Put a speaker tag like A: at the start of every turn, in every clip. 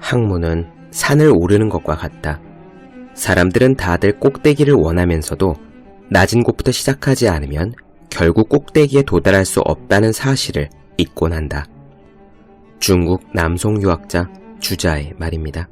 A: 학문은 산을 오르는 것과 같다. 사람들은 다들 꼭대기를 원하면서도 낮은 곳부터 시작하지 않으면 결국 꼭대기에 도달할 수 없다는 사실을 잊곤 한다. 중국 남송 유학자 주자의 말입니다.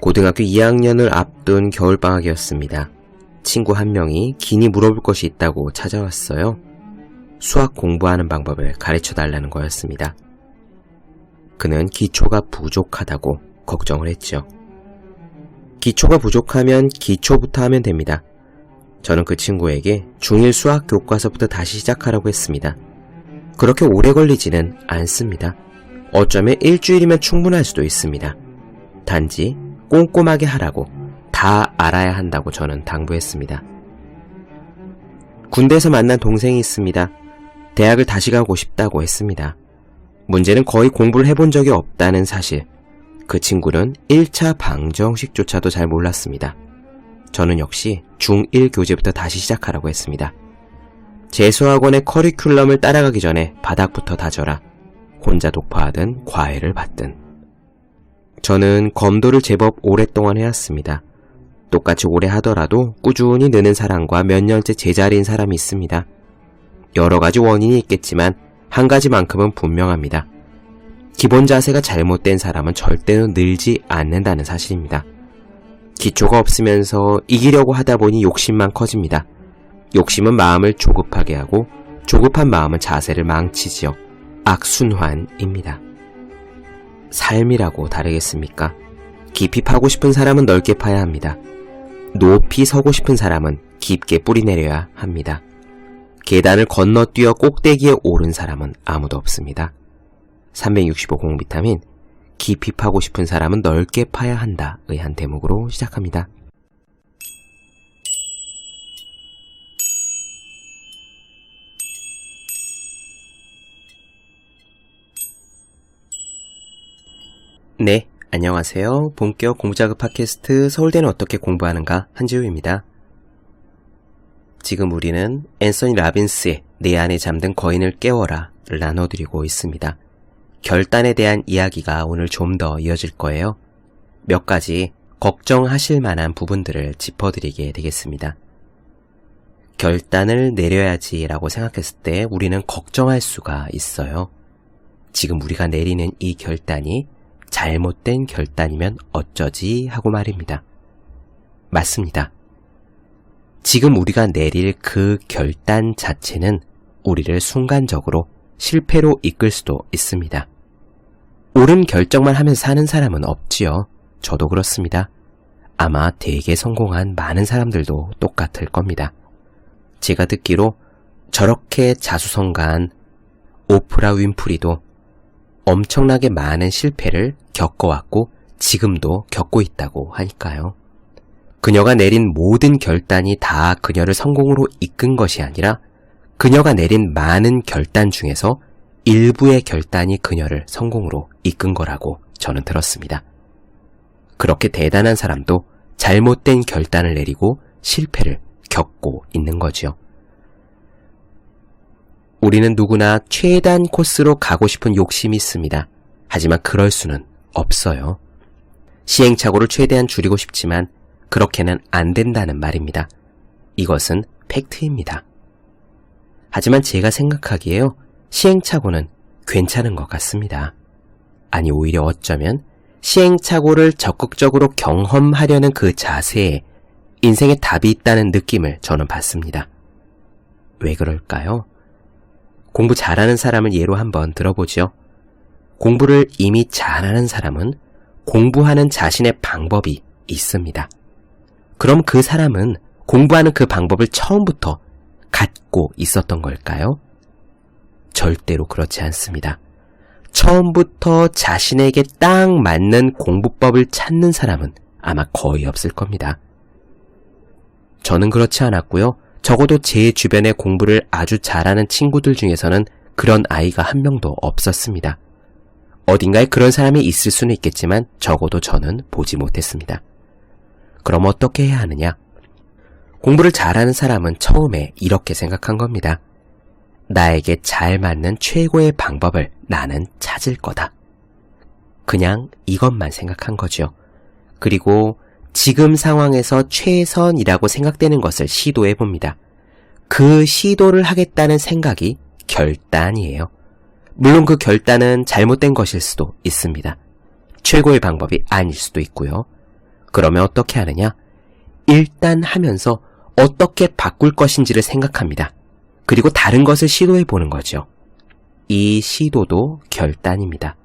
A: 고등학교 2학년을 앞둔 겨울방학이었습니다. 친구 한 명이 긴히 물어볼 것이 있다고 찾아왔어요. 수학 공부하는 방법을 가르쳐달라는 거였습니다. 그는 기초가 부족하다고 걱정을 했죠. 기초가 부족하면 기초부터 하면 됩니다. 저는 그 친구에게 중1 수학 교과서부터 다시 시작하라고 했습니다. 그렇게 오래 걸리지는 않습니다. 어쩌면 일주일이면 충분할 수도 있습니다. 단지 꼼꼼하게 하라고, 다 알아야 한다고 저는 당부했습니다. 군대에서 만난 동생이 있습니다. 대학을 다시 가고 싶다고 했습니다. 문제는 거의 공부를 해본 적이 없다는 사실. 그 친구는 1차 방정식조차도 잘 몰랐습니다. 저는 역시 중1 교재부터 다시 시작하라고 했습니다. 재수학원의 커리큘럼을 따라가기 전에 바닥부터 다져라. 혼자 독파하든 과외를 받든. 저는 검도를 제법 오랫동안 해왔습니다. 똑같이 오래 하더라도 꾸준히 느는 사람과 몇 년째 제자리인 사람이 있습니다. 여러 가지 원인이 있겠지만 한 가지만큼은 분명합니다. 기본 자세가 잘못된 사람은 절대로 늘지 않는다는 사실입니다. 기초가 없으면서 이기려고 하다 보니 욕심만 커집니다. 욕심은 마음을 조급하게 하고 조급한 마음은 자세를 망치지요. 악순환입니다. 삶이라고 다르겠습니까? 깊이 파고 싶은 사람은 넓게 파야 합니다. 높이 서고 싶은 사람은 깊게 뿌리내려야 합니다. 계단을 건너뛰어 꼭대기에 오른 사람은 아무도 없습니다. 365 공비타민, 깊이 파고 싶은 사람은 넓게 파야 한다의 한 대목으로 시작합니다. 네, 안녕하세요. 본격 공부자극 팟캐스트 서울대는 어떻게 공부하는가 한지우입니다. 지금 우리는 앤서니 라빈스의 내 안에 잠든 거인을 깨워라를 나눠드리고 있습니다. 결단에 대한 이야기가 오늘 좀 더 이어질 거예요. 몇 가지 걱정하실 만한 부분들을 짚어드리게 되겠습니다. 결단을 내려야지 라고 생각했을 때 우리는 걱정할 수가 있어요. 지금 우리가 내리는 이 결단이 잘못된 결단이면 어쩌지 하고 말입니다. 맞습니다. 지금 우리가 내릴 그 결단 자체는 우리를 순간적으로 실패로 이끌 수도 있습니다. 옳은 결정만 하면서 사는 사람은 없지요. 저도 그렇습니다. 아마 되게 성공한 많은 사람들도 똑같을 겁니다. 제가 듣기로 저렇게 자수성가한 오프라 윈프리도 엄청나게 많은 실패를 겪어왔고 지금도 겪고 있다고 하니까요. 그녀가 내린 모든 결단이 다 그녀를 성공으로 이끈 것이 아니라 그녀가 내린 많은 결단 중에서 일부의 결단이 그녀를 성공으로 이끈 거라고 저는 들었습니다. 그렇게 대단한 사람도 잘못된 결단을 내리고 실패를 겪고 있는 거지요. 우리는 누구나 최단 코스로 가고 싶은 욕심이 있습니다. 하지만 그럴 수는 없어요. 시행착오를 최대한 줄이고 싶지만 그렇게는 안 된다는 말입니다. 이것은 팩트입니다. 하지만 제가 생각하기에요. 시행착오는 괜찮은 것 같습니다. 아니 오히려 어쩌면 시행착오를 적극적으로 경험하려는 그 자세에 인생에 답이 있다는 느낌을 저는 받습니다. 왜 그럴까요? 공부 잘하는 사람을 예로 한번 들어보죠. 공부를 이미 잘하는 사람은 공부하는 자신의 방법이 있습니다. 그럼 그 사람은 공부하는 그 방법을 처음부터 갖고 있었던 걸까요? 절대로 그렇지 않습니다. 처음부터 자신에게 딱 맞는 공부법을 찾는 사람은 아마 거의 없을 겁니다. 저는 그렇지 않았고요. 적어도 제 주변에 공부를 아주 잘하는 친구들 중에서는 그런 아이가 한 명도 없었습니다. 어딘가에 그런 사람이 있을 수는 있겠지만 적어도 저는 보지 못했습니다. 그럼 어떻게 해야 하느냐? 공부를 잘하는 사람은 처음에 이렇게 생각한 겁니다. 나에게 잘 맞는 최고의 방법을 나는 찾을 거다. 그냥 이것만 생각한 거죠. 그리고 지금 상황에서 최선이라고 생각되는 것을 시도해 봅니다. 그 시도를 하겠다는 생각이 결단이에요. 물론 그 결단은 잘못된 것일 수도 있습니다. 최고의 방법이 아닐 수도 있고요. 그러면 어떻게 하느냐? 일단 하면서 어떻게 바꿀 것인지를 생각합니다. 그리고 다른 것을 시도해 보는 거죠. 이 시도도 결단입니다.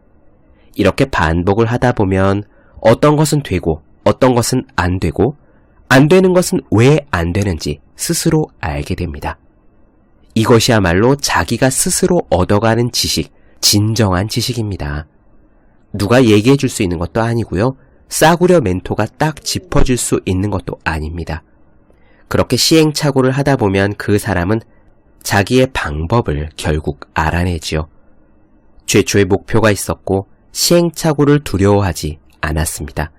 A: 이렇게 반복을 하다 보면 어떤 것은 되고 어떤 것은 안 되고 안 되는 것은 왜 안 되는지 스스로 알게 됩니다. 이것이야말로 자기가 스스로 얻어가는 지식, 진정한 지식입니다. 누가 얘기해 줄 수 있는 것도 아니고요. 싸구려 멘토가 딱 짚어줄 수 있는 것도 아닙니다. 그렇게 시행착오를 하다 보면 그 사람은 자기의 방법을 결국 알아내지요. 최초의 목표가 있었고 시행착오를 두려워하지 않았습니다.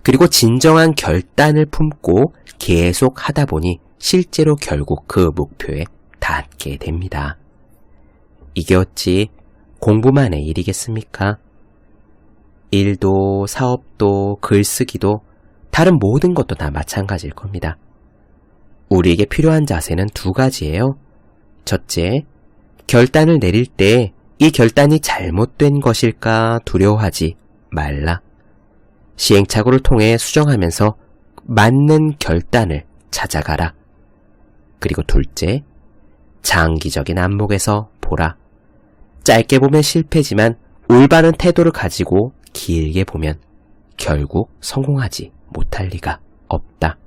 A: 그리고 진정한 결단을 품고 계속 하다 보니 실제로 결국 그 목표에 닿게 됩니다. 이게 어찌 공부만의 일이겠습니까? 일도, 사업도, 글쓰기도, 다른 모든 것도 다 마찬가지일 겁니다. 우리에게 필요한 자세는 두 가지예요. 첫째, 결단을 내릴 때 이 결단이 잘못된 것일까 두려워하지 말라. 시행착오를 통해 수정하면서 맞는 결단을 찾아가라. 그리고 둘째, 장기적인 안목에서 보라. 짧게 보면 실패지만 올바른 태도를 가지고 길게 보면 결국 성공하지 못할 리가 없다.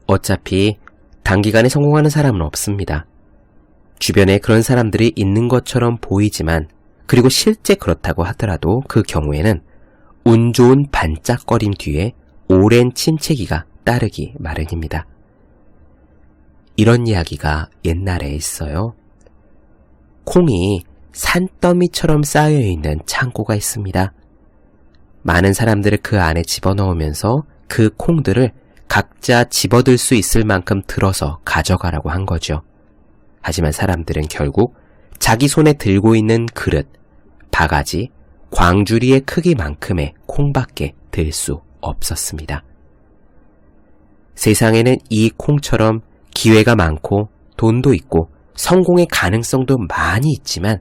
A: 어차피 단기간에 성공하는 사람은 없습니다. 주변에 그런 사람들이 있는 것처럼 보이지만 그리고 실제 그렇다고 하더라도 그 경우에는 운 좋은 반짝거림 뒤에 오랜 침체기가 따르기 마련입니다. 이런 이야기가 옛날에 있어요. 콩이 산더미처럼 쌓여있는 창고가 있습니다. 많은 사람들을 그 안에 집어넣으면서 그 콩들을 각자 집어들 수 있을 만큼 들어서 가져가라고 한 거죠. 하지만 사람들은 결국 자기 손에 들고 있는 그릇, 바가지, 광주리의 크기만큼의 콩밖에 들 수 없었습니다. 세상에는 이 콩처럼 기회가 많고 돈도 있고 성공의 가능성도 많이 있지만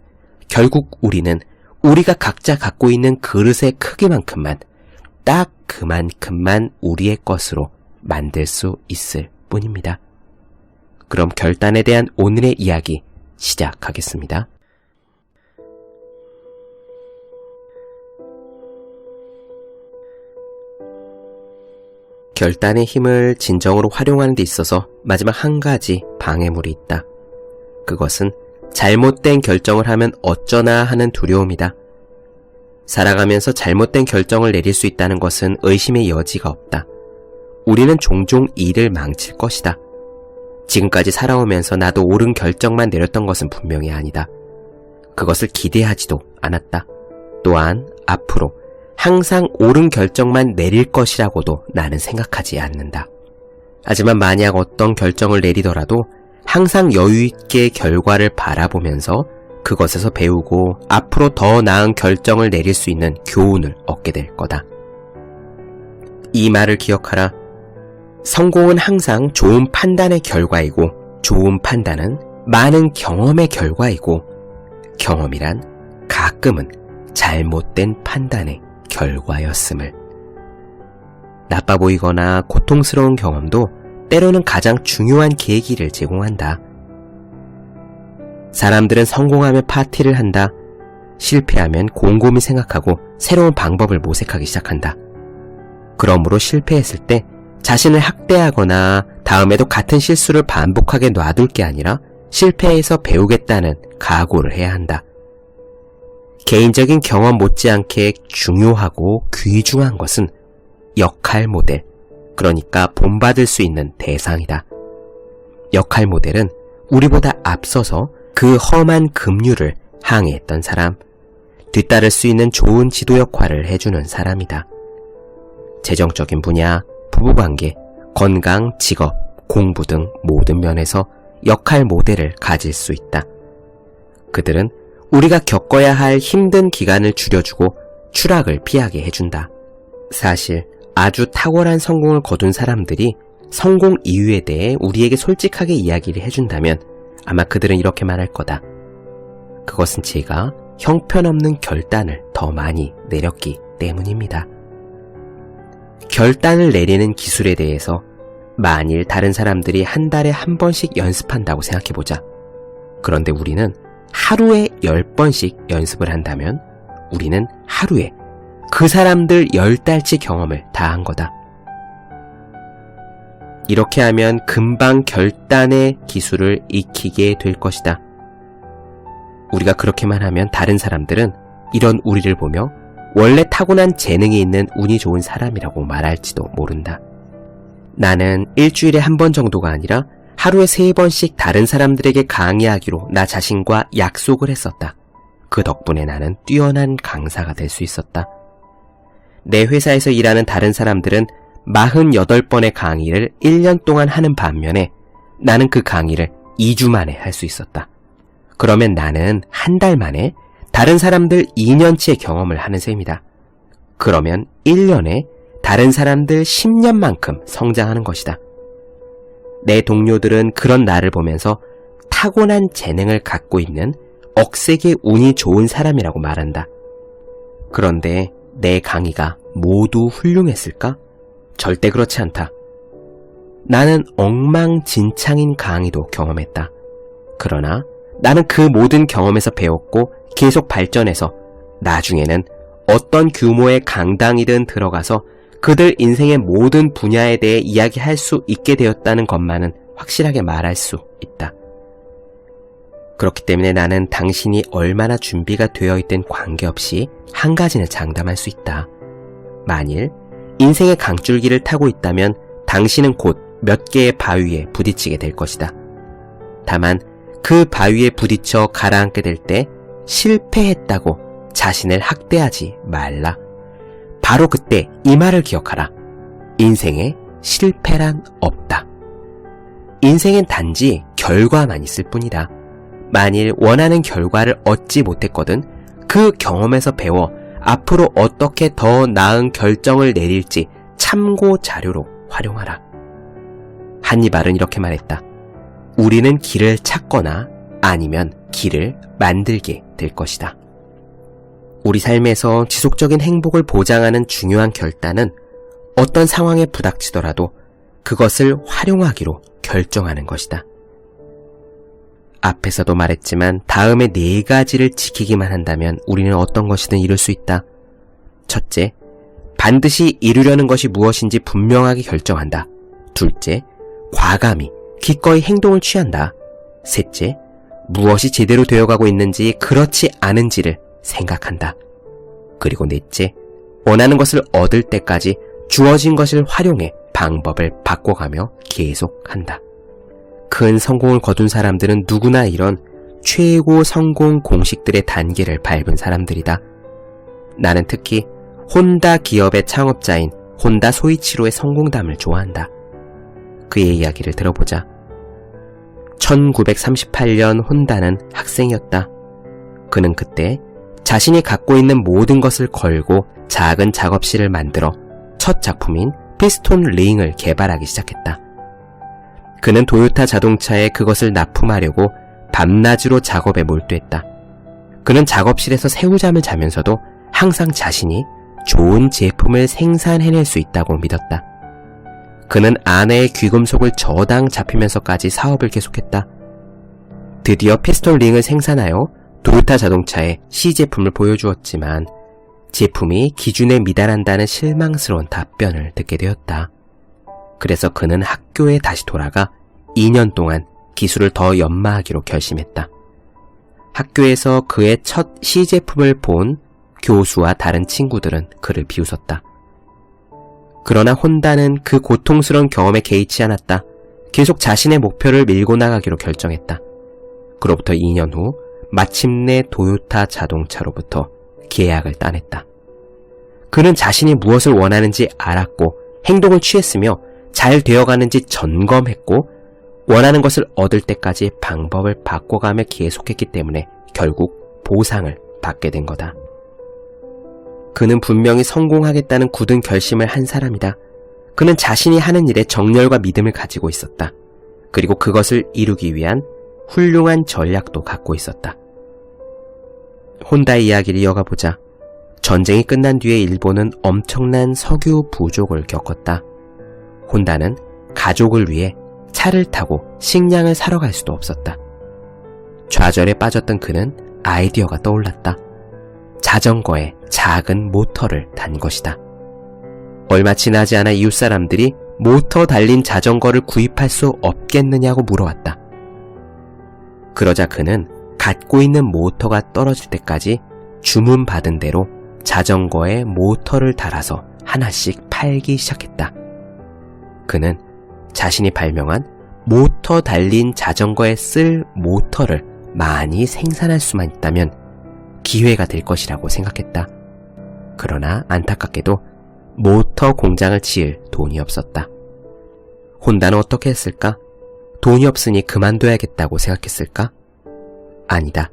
A: 결국 우리는 우리가 각자 갖고 있는 그릇의 크기만큼만 딱 그만큼만 우리의 것으로 만들 수 있을 뿐입니다. 그럼 결단에 대한 오늘의 이야기 시작하겠습니다. 결단의 힘을 진정으로 활용하는 데 있어서 마지막 한 가지 방해물이 있다. 그것은 잘못된 결정을 하면 어쩌나 하는 두려움이다. 살아가면서 잘못된 결정을 내릴 수 있다는 것은 의심의 여지가 없다. 우리는 종종 일을 망칠 것이다. 지금까지 살아오면서 나도 옳은 결정만 내렸던 것은 분명히 아니다. 그것을 기대하지도 않았다. 또한 앞으로 항상 옳은 결정만 내릴 것이라고도 나는 생각하지 않는다. 하지만 만약 어떤 결정을 내리더라도 항상 여유있게 결과를 바라보면서 그것에서 배우고 앞으로 더 나은 결정을 내릴 수 있는 교훈을 얻게 될 거다. 이 말을 기억하라. 성공은 항상 좋은 판단의 결과이고 좋은 판단은 많은 경험의 결과이고 경험이란 가끔은 잘못된 판단의 결과였음을. 나빠 보이거나 고통스러운 경험도 때로는 가장 중요한 계기를 제공한다. 사람들은 성공하면 파티를 한다. 실패하면 곰곰이 생각하고 새로운 방법을 모색하기 시작한다. 그러므로 실패했을 때 자신을 학대하거나 다음에도 같은 실수를 반복하게 놔둘 게 아니라 실패해서 배우겠다는 각오를 해야 한다. 개인적인 경험 못지않게 중요하고 귀중한 것은 역할 모델, 그러니까 본받을 수 있는 대상이다. 역할 모델은 우리보다 앞서서 그 험한 급류를 항해했던 사람, 뒤따를 수 있는 좋은 지도 역할을 해주는 사람이다. 재정적인 분야, 부부관계, 건강, 직업, 공부 등 모든 면에서 역할 모델을 가질 수 있다. 그들은 우리가 겪어야 할 힘든 기간을 줄여주고 추락을 피하게 해준다. 사실 아주 탁월한 성공을 거둔 사람들이 성공 이유에 대해 우리에게 솔직하게 이야기를 해준다면 아마 그들은 이렇게 말할 거다. 그것은 제가 형편없는 결단을 더 많이 내렸기 때문입니다. 결단을 내리는 기술에 대해서 만일 다른 사람들이 한 달에 한 번씩 연습한다고 생각해보자. 그런데 우리는 하루에 10번씩 연습을 한다면 우리는 하루에 그 사람들 10달치 경험을 다 한 거다. 이렇게 하면 금방 결단의 기술을 익히게 될 것이다. 우리가 그렇게만 하면 다른 사람들은 이런 우리를 보며 원래 타고난 재능이 있는 운이 좋은 사람이라고 말할지도 모른다. 나는 일주일에 한 번 정도가 아니라 하루에 3번씩 다른 사람들에게 강의하기로 나 자신과 약속을 했었다. 그 덕분에 나는 뛰어난 강사가 될 수 있었다. 내 회사에서 일하는 다른 사람들은 48번의 강의를 1년 동안 하는 반면에 나는 그 강의를 2주 만에 할 수 있었다. 그러면 나는 한 달 만에 다른 사람들 2년치의 경험을 하는 셈이다. 그러면 1년에 다른 사람들 10년만큼 성장하는 것이다. 내 동료들은 그런 나를 보면서 타고난 재능을 갖고 있는 억세게 운이 좋은 사람이라고 말한다. 그런데 내 강의가 모두 훌륭했을까? 절대 그렇지 않다. 나는 엉망진창인 강의도 경험했다. 그러나 나는 그 모든 경험에서 배웠고 계속 발전해서 나중에는 어떤 규모의 강당이든 들어가서 그들 인생의 모든 분야에 대해 이야기할 수 있게 되었다는 것만은 확실하게 말할 수 있다. 그렇기 때문에 나는 당신이 얼마나 준비가 되어 있든 관계없이 한 가지는 장담할 수 있다. 만일 인생의 강줄기를 타고 있다면 당신은 곧 몇 개의 바위에 부딪히게 될 것이다. 다만 그 바위에 부딪혀 가라앉게 될 때 실패했다고 자신을 학대하지 말라. 바로 그때 이 말을 기억하라. 인생에 실패란 없다. 인생엔 단지 결과만 있을 뿐이다. 만일 원하는 결과를 얻지 못했거든 그 경험에서 배워 앞으로 어떻게 더 나은 결정을 내릴지 참고 자료로 활용하라. 한니발은 이렇게 말했다. 우리는 길을 찾거나 아니면 길을 만들게 될 것이다. 우리 삶에서 지속적인 행복을 보장하는 중요한 결단은 어떤 상황에 부닥치더라도 그것을 활용하기로 결정하는 것이다. 앞에서도 말했지만 다음에 4가지를 지키기만 한다면 우리는 어떤 것이든 이룰 수 있다. 첫째, 반드시 이루려는 것이 무엇인지 분명하게 결정한다. 둘째, 과감히 기꺼이 행동을 취한다. 셋째, 무엇이 제대로 되어가고 있는지 그렇지 않은지를 생각한다. 그리고 넷째, 원하는 것을 얻을 때까지 주어진 것을 활용해 방법을 바꿔가며 계속한다. 큰 성공을 거둔 사람들은 누구나 이런 최고 성공 공식들의 단계를 밟은 사람들이다. 나는 특히 혼다 기업의 창업자인 혼다 소이치로의 성공담을 좋아한다. 그의 이야기를 들어보자. 1938년 혼다는 학생이었다. 그는 그때 자신이 갖고 있는 모든 것을 걸고 작은 작업실을 만들어 첫 작품인 피스톤 링을 개발하기 시작했다. 그는 도요타 자동차에 그것을 납품하려고 밤낮으로 작업에 몰두했다. 그는 작업실에서 새우잠을 자면서도 항상 자신이 좋은 제품을 생산해낼 수 있다고 믿었다. 그는 아내의 귀금속을 저당 잡히면서까지 사업을 계속했다. 드디어 피스톤 링을 생산하여 도요타 자동차에 시제품을 보여주었지만 제품이 기준에 미달한다는 실망스러운 답변을 듣게 되었다. 그래서 그는 학교에 다시 돌아가 2년 동안 기술을 더 연마하기로 결심했다. 학교에서 그의 첫 시제품을 본 교수와 다른 친구들은 그를 비웃었다. 그러나 혼다는 그 고통스러운 경험에 개의치 않았다. 계속 자신의 목표를 밀고 나가기로 결정했다. 그로부터 2년 후 마침내 도요타 자동차로부터 계약을 따냈다. 그는 자신이 무엇을 원하는지 알았고 행동을 취했으며 잘 되어가는지 점검했고 원하는 것을 얻을 때까지 방법을 바꿔가며 계속했기 때문에 결국 보상을 받게 된 거다. 그는 분명히 성공하겠다는 굳은 결심을 한 사람이다. 그는 자신이 하는 일에 정열과 믿음을 가지고 있었다. 그리고 그것을 이루기 위한 훌륭한 전략도 갖고 있었다. 혼다의 이야기를 이어가 보자. 전쟁이 끝난 뒤에 일본은 엄청난 석유 부족을 겪었다. 혼다는 가족을 위해 차를 타고 식량을 사러 갈 수도 없었다. 좌절에 빠졌던 그는 아이디어가 떠올랐다. 자전거에 작은 모터를 단 것이다. 얼마 지나지 않아 이웃 사람들이 모터 달린 자전거를 구입할 수 없겠느냐고 물어왔다. 그러자 그는 갖고 있는 모터가 떨어질 때까지 주문받은 대로 자전거에 모터를 달아서 하나씩 팔기 시작했다. 그는 자신이 발명한 모터 달린 자전거에 쓸 모터를 많이 생산할 수만 있다면 기회가 될 것이라고 생각했다. 그러나 안타깝게도 모터 공장을 지을 돈이 없었다. 혼다는 어떻게 했을까? 돈이 없으니 그만둬야겠다고 생각했을까? 아니다.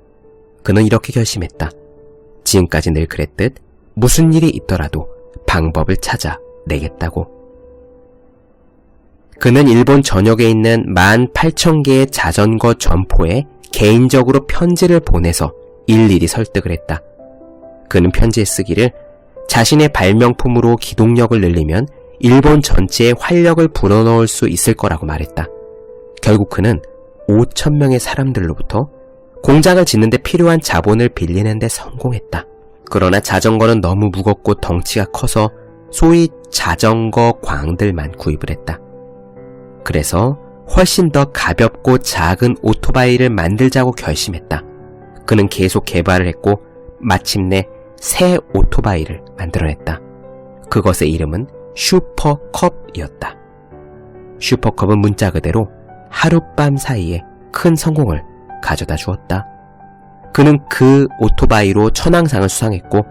A: 그는 이렇게 결심했다. 지금까지 늘 그랬듯 무슨 일이 있더라도 방법을 찾아 내겠다고. 그는 일본 전역에 있는 18,000개의 자전거 점포에 개인적으로 편지를 보내서 일일이 설득을 했다. 그는 편지에 쓰기를 자신의 발명품으로 기동력을 늘리면 일본 전체에 활력을 불어넣을 수 있을 거라고 말했다. 결국 그는 5,000명의 사람들로부터 공장을 짓는 데 필요한 자본을 빌리는 데 성공했다. 그러나 자전거는 너무 무겁고 덩치가 커서 소위 자전거 광들만 구입을 했다. 그래서 훨씬 더 가볍고 작은 오토바이를 만들자고 결심했다. 그는 계속 개발을 했고 마침내 새 오토바이를 만들어냈다. 그것의 이름은 슈퍼컵이었다. 슈퍼컵은 문자 그대로 하룻밤 사이에 큰 성공을 가져다 주었다. 그는 그 오토바이로 천왕상을 수상했고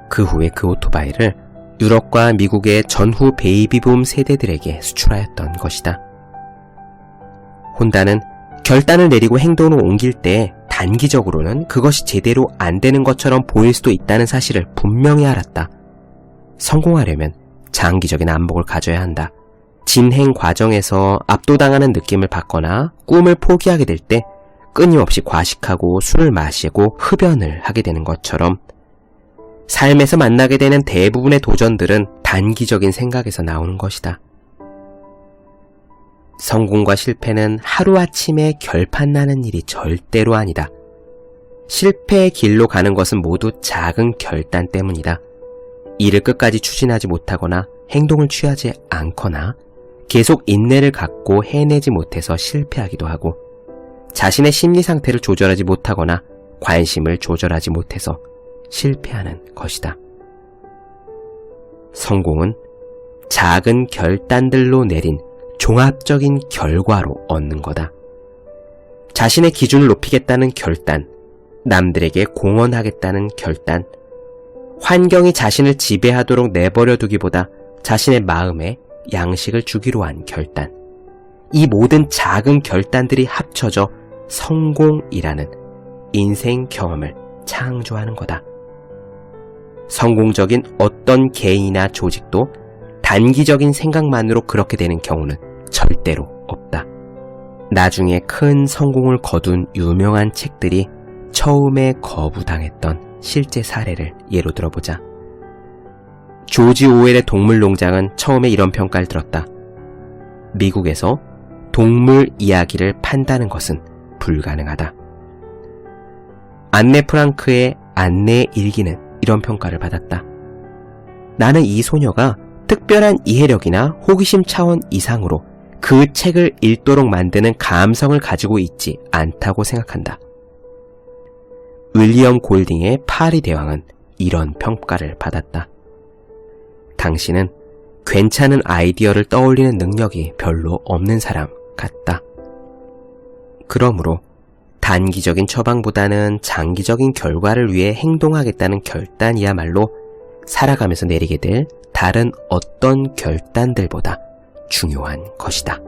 A: 그 후에 그 오토바이를 유럽과 미국의 전후 베이비붐 세대들에게 수출하였던 것이다. 혼다는 결단을 내리고 행동을 옮길 때 단기적으로는 그것이 제대로 안 되는 것처럼 보일 수도 있다는 사실을 분명히 알았다. 성공하려면 장기적인 안목을 가져야 한다. 진행 과정에서 압도당하는 느낌을 받거나 꿈을 포기하게 될 때 끊임없이 과식하고 술을 마시고 흡연을 하게 되는 것처럼 삶에서 만나게 되는 대부분의 도전들은 단기적인 생각에서 나오는 것이다. 성공과 실패는 하루아침에 결판나는 일이 절대로 아니다. 실패의 길로 가는 것은 모두 작은 결단 때문이다. 일을 끝까지 추진하지 못하거나 행동을 취하지 않거나 계속 인내를 갖고 해내지 못해서 실패하기도 하고 자신의 심리 상태를 조절하지 못하거나 관심을 조절하지 못해서 실패하는 것이다. 성공은 작은 결단들로 내린 종합적인 결과로 얻는 거다. 자신의 기준을 높이겠다는 결단, 남들에게 공헌하겠다는 결단, 환경이 자신을 지배하도록 내버려 두기보다 자신의 마음에 양식을 주기로 한 결단. 이 모든 작은 결단들이 합쳐져 성공이라는 인생 경험을 창조하는 거다. 성공적인 어떤 개인이나 조직도 단기적인 생각만으로 그렇게 되는 경우는 절대로 없다. 나중에 큰 성공을 거둔 유명한 책들이 처음에 거부당했던 실제 사례를 예로 들어보자. 조지 오웰의 동물농장은 처음에 이런 평가를 들었다. 미국에서 동물 이야기를 판다는 것은 불가능하다. 안네 프랑크의 안내 일기는 이런 평가를 받았다. 나는 이 소녀가 특별한 이해력이나 호기심 차원 이상으로 그 책을 읽도록 만드는 감성을 가지고 있지 않다고 생각한다. 윌리엄 골딩의 파리 대왕은 이런 평가를 받았다. 당신은 괜찮은 아이디어를 떠올리는 능력이 별로 없는 사람 같다. 그러므로 단기적인 처방보다는 장기적인 결과를 위해 행동하겠다는 결단이야말로 살아가면서 내리게 될 다른 어떤 결단들보다 중요한 것이다.